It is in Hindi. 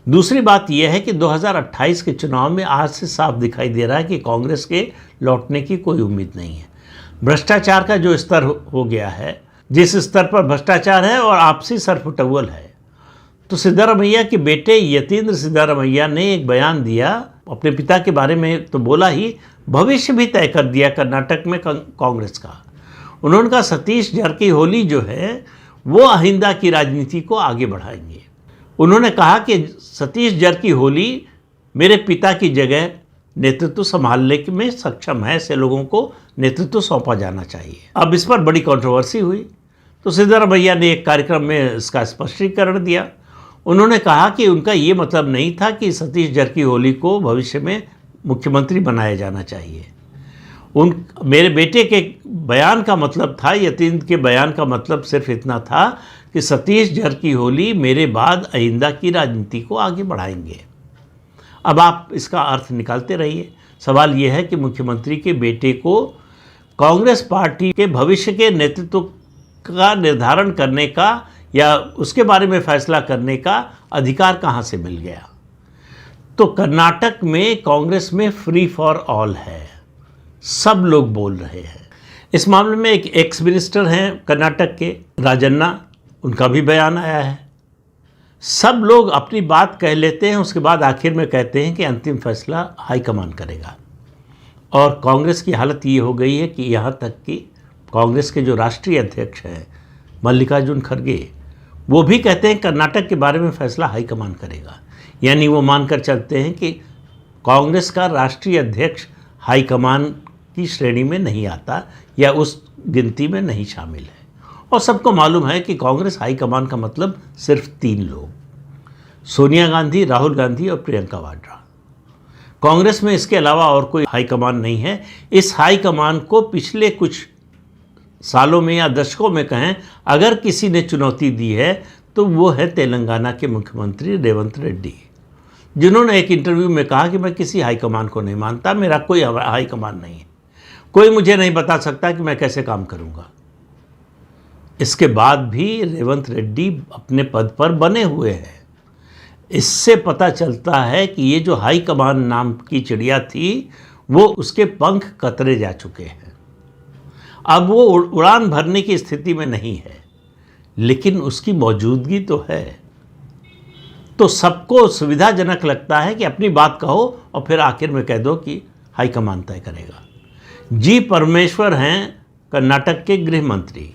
दूसरी बात यह है कि 2028 के चुनाव में आज से साफ दिखाई दे रहा है कि कांग्रेस के लौटने की कोई उम्मीद नहीं है। भ्रष्टाचार का जो स्तर हो गया है, जिस स्तर पर भ्रष्टाचार है और आपसी सरफुटौल है, तो सिद्धारमैया के बेटे यतीन्द्र सिद्धारमैया ने एक बयान दिया अपने पिता के बारे में, तो बोला ही भविष्य भी तय कर दिया कर्नाटक में कांग्रेस का। उन्होंने कहा सतीश जारकिहोली जो है वो अहिंसा की राजनीति को आगे बढ़ाएंगे। उन्होंने कहा कि सतीश जारकिहोली मेरे पिता की जगह नेतृत्व संभालने में सक्षम है, ऐसे लोगों को नेतृत्व सौंपा जाना चाहिए। अब इस पर बड़ी कंट्रोवर्सी हुई, तो सिद्धारमैया ने एक कार्यक्रम में इसका स्पष्टीकरण दिया। उन्होंने कहा कि उनका ये मतलब नहीं था कि सतीश जारकिहोली को भविष्य में मुख्यमंत्री बनाया जाना चाहिए। मेरे बेटे के बयान का मतलब था, यतीन्द्र के बयान का मतलब सिर्फ इतना था कि सतीश जारकिहोली मेरे बाद अहिंसा की राजनीति को आगे बढ़ाएंगे। अब आप इसका अर्थ निकालते रहिए। सवाल यह है कि मुख्यमंत्री के बेटे को कांग्रेस पार्टी के भविष्य के नेतृत्व का निर्धारण करने का या उसके बारे में फैसला करने का अधिकार कहाँ से मिल गया? तो कर्नाटक में कांग्रेस में फ्री फॉर ऑल है, सब लोग बोल रहे हैं। इस मामले में एक एक्स मिनिस्टर हैं कर्नाटक के, राजन्ना, उनका भी बयान आया है। सब लोग अपनी बात कह लेते हैं, उसके बाद आखिर में कहते हैं कि अंतिम फैसला हाईकमान करेगा। और कांग्रेस की हालत ये हो गई है कि यहाँ तक कि कांग्रेस के जो राष्ट्रीय अध्यक्ष हैं मल्लिकार्जुन खड़गे, वो भी कहते हैं कर्नाटक के बारे में फैसला हाईकमान करेगा। यानी वो मानकर चलते हैं कि कांग्रेस का राष्ट्रीय अध्यक्ष हाईकमान की श्रेणी में नहीं आता या उस गिनती में नहीं शामिल है। और सबको मालूम है कि कांग्रेस हाईकमान का मतलब सिर्फ 3 लोग, सोनिया गांधी, राहुल गांधी और प्रियंका वाड्रा। कांग्रेस में इसके अलावा और कोई हाईकमान नहीं है। इस हाईकमान को पिछले कुछ सालों में या दशकों में कहें, अगर किसी ने चुनौती दी है तो वो है तेलंगाना के मुख्यमंत्री रेवंत रेड्डी, जिन्होंने एक इंटरव्यू में कहा कि मैं किसी हाईकमान को नहीं मानता, मेरा कोई हाईकमान नहीं है, कोई मुझे नहीं बता सकता कि मैं कैसे काम करूंगा। इसके बाद भी रेवंत रेड्डी अपने पद पर बने हुए हैं। इससे पता चलता है कि ये जो हाईकमान नाम की चिड़िया थी वो उसके पंख कतरे जा चुके हैं। अब वो उड़ान भरने की स्थिति में नहीं है, लेकिन उसकी मौजूदगी तो है। तो सबको सुविधाजनक लगता है कि अपनी बात कहो और फिर आखिर में कह दो कि हाईकमान तय करेगा। जी परमेश्वर हैं कर्नाटक के गृह मंत्री।